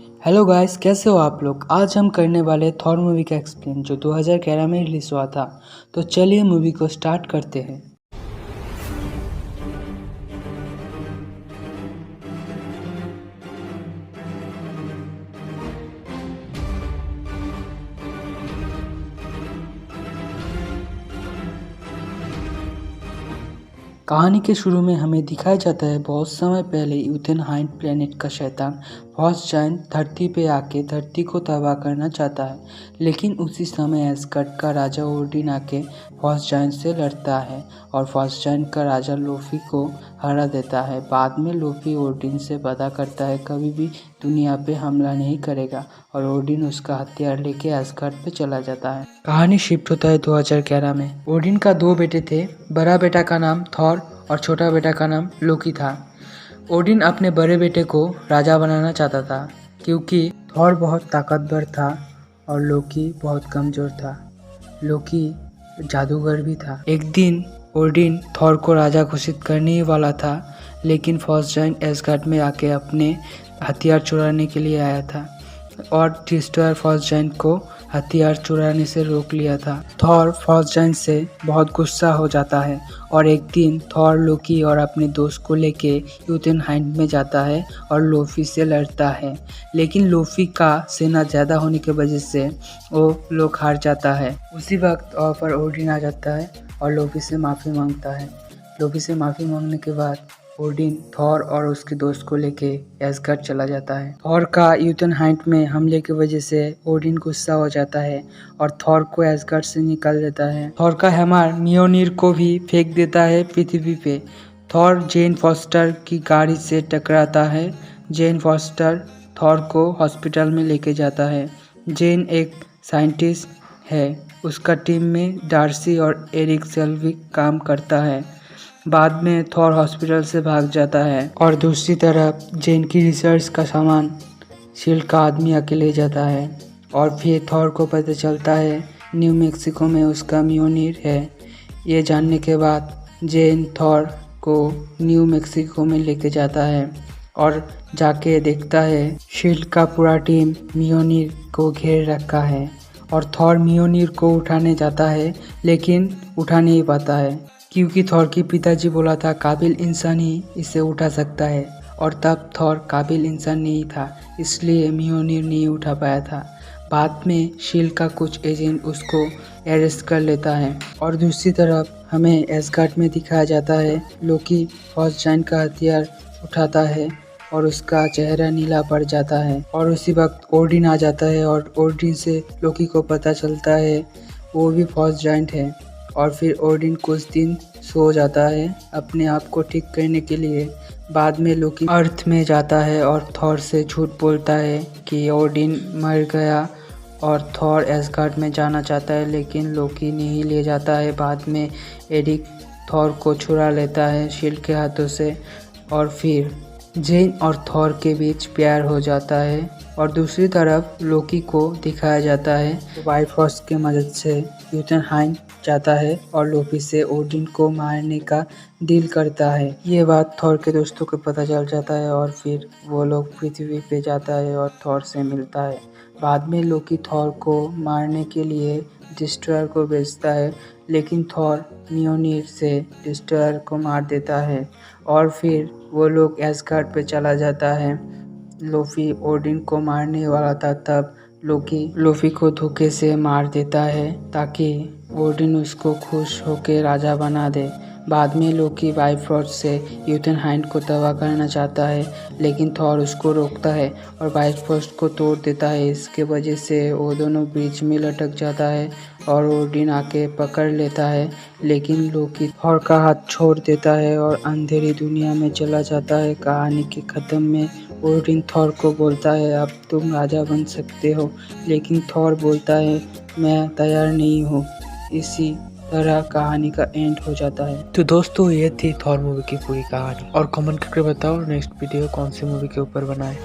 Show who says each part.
Speaker 1: Hello guys, कैसे हो आप लोग। आज हम करने वाले थॉर मूवी का एक्सप्लेन जो 2011 में रिलीज हुआ था। तो चलिए मूवी को स्टार्ट करते हैं। कहानी के शुरू में हमें दिखाया जाता है बहुत समय पहले यूथेनहाइम प्लेनेट का शैतान फर्स्ट जायंट धरती पे आके धरती को तबाह करना चाहता है। लेकिन उसी समय एस्गर्ड का राजा ओडिन आके फर्स्ट जायंट से लड़ता है और फर्स्ट जायंट का राजा लोफी को हरा देता है। बाद में लोफी ओडिन से वादा करता है कभी भी दुनिया पे हमला नहीं करेगा और ओडिन उसका हथियार लेके एस्गर्ड पे चला जाता है। कहानी शिफ्ट होता है 2011 में। ओडिन का दो बेटे थे। बड़ा बेटा का नाम थॉर और छोटा बेटा का नाम लोकी था। ओडिन अपने बड़े बेटे को राजा बनाना चाहता था क्योंकि थॉर बहुत ताकतवर था और लोकी बहुत कमजोर था। लोकी जादूगर भी था। एक दिन ओडिन थॉर को राजा घोषित करने ही वाला था, लेकिन फर्स्ट जायंट एस्गर्ड में आके अपने हथियार चुराने के लिए आया था और डिस्ट्रॉयर फर्स्ट जायंट को हथियार चुराने से रोक लिया था। थॉर फर्स्ट जायंट से बहुत गुस्सा हो जाता है और एक दिन थॉर लोकी और अपने दोस्त को लेके यूथेनहाइम में जाता है और लोफी से लड़ता है। लेकिन लोफी का सेना ज़्यादा होने की वजह से वो लोग हार जाता है। उसी वक्त वहाँ पर ओडिन आ जाता है और लोफी से माफ़ी मांगता है। लोफी से माफ़ी मांगने के बाद ओडिन थॉर और उसके दोस्त को लेके एस्गर्ड चला जाता है। थॉर का यूथेनहाइम में हमले की वजह से ओडिन गुस्सा हो जाता है और थॉर को एस्गर्ड से निकाल देता है। थॉर का हैमर मियोनिर को भी फेंक देता है पृथ्वी पे। थॉर जेन फॉस्टर की गाड़ी से टकराता है। जेन फॉस्टर थॉर को हॉस्पिटल में लेके जाता है। जेन एक साइंटिस्ट है। उसका टीम में डार्सी और एरिक सेल्विक काम करता है। बाद में थॉर हॉस्पिटल से भाग जाता है और दूसरी तरफ जेन की रिसर्च का सामान शील्ड का आदमी अकेले जाता है और फिर थॉर को पता चलता है न्यू मैक्सिको में उसका मियोनिर है। ये जानने के बाद जेन थॉर को न्यू मैक्सिको में लेके जाता है और जाके देखता है शील्ड का पूरा टीम मियोनिर को घेर रखा है और थॉर मियोनिर को उठाने जाता है, लेकिन उठा नहीं पाता है क्योंकि थॉर की पिताजी बोला था काबिल इंसान ही इसे उठा सकता है और तब थॉर काबिल इंसान नहीं था, इसलिए मियोनिर नहीं उठा पाया था। बाद में शील्ड का कुछ एजेंट उसको अरेस्ट कर लेता है और दूसरी तरफ हमें एस्गर्ड में दिखाया जाता है लोकी फर्स्ट जायंट का हथियार उठाता है और उसका चेहरा नीला पड़ जाता है और उसी वक्त ओडिन आ जाता है और ओडिन से लोकी को पता चलता है वो भी फर्स्ट जायंट है। और फिर ओडिन कुछ दिन सो जाता है अपने आप को ठीक करने के लिए। बाद में लोकी अर्थ में जाता है और थॉर से झूठ बोलता है कि ओडिन मर गया और थॉर एस्गर्ड में जाना चाहता है, लेकिन लोकी नहीं ले जाता है। बाद में एरिक थॉर को छुड़ा लेता है शील्ड के हाथों से और फिर जेन और थॉर के बीच प्यार हो जाता है। और दूसरी तरफ लोकी को दिखाया जाता है बाइफरोस्ट की मदद से यूथेनहाइम जाता है और लोफी से ओडिन को मारने का डील करता है। ये बात थॉर के दोस्तों को पता चल जाता है और फिर वो लोग पृथ्वी पे जाता है और थॉर से मिलता है। बाद में लोकी थॉर को मारने के लिए डिस्ट्रॉयर को भेजता है, लेकिन थॉर मियोनिर से डिस्ट्रॉयर को मार देता है और फिर वो लोग एस्गर्ड पे चला जाता है। लोफी ओडिन को मारने वाला था, तब लोफी को धोखे से मार देता है ताकि ओडिन उसको खुश होकर राजा बना दे। बाद में लोकी बाइफरोस्ट से यूथेनहाइम को तबाह करना चाहता है, लेकिन थॉर उसको रोकता है और बाइफरोस्ट को तोड़ देता है। इसके वजह से वो दोनों बीच में लटक जाता है और ओडिन आके पकड़ लेता है, लेकिन लोकी थॉर का हाथ छोड़ देता है और अंधेरी दुनिया में चला जाता है। कहानी के ख़त्म में ओडिन थॉर को बोलता है अब तुम राजा बन सकते हो, लेकिन थॉर बोलता है मैं तैयार नहीं हूँ। इसी तरह कहानी का एंड हो जाता है। तो दोस्तों, ये थी थॉर मूवी की पूरी कहानी और कमेंट करके बताओ नेक्स्ट वीडियो कौन सी मूवी के ऊपर बनाए।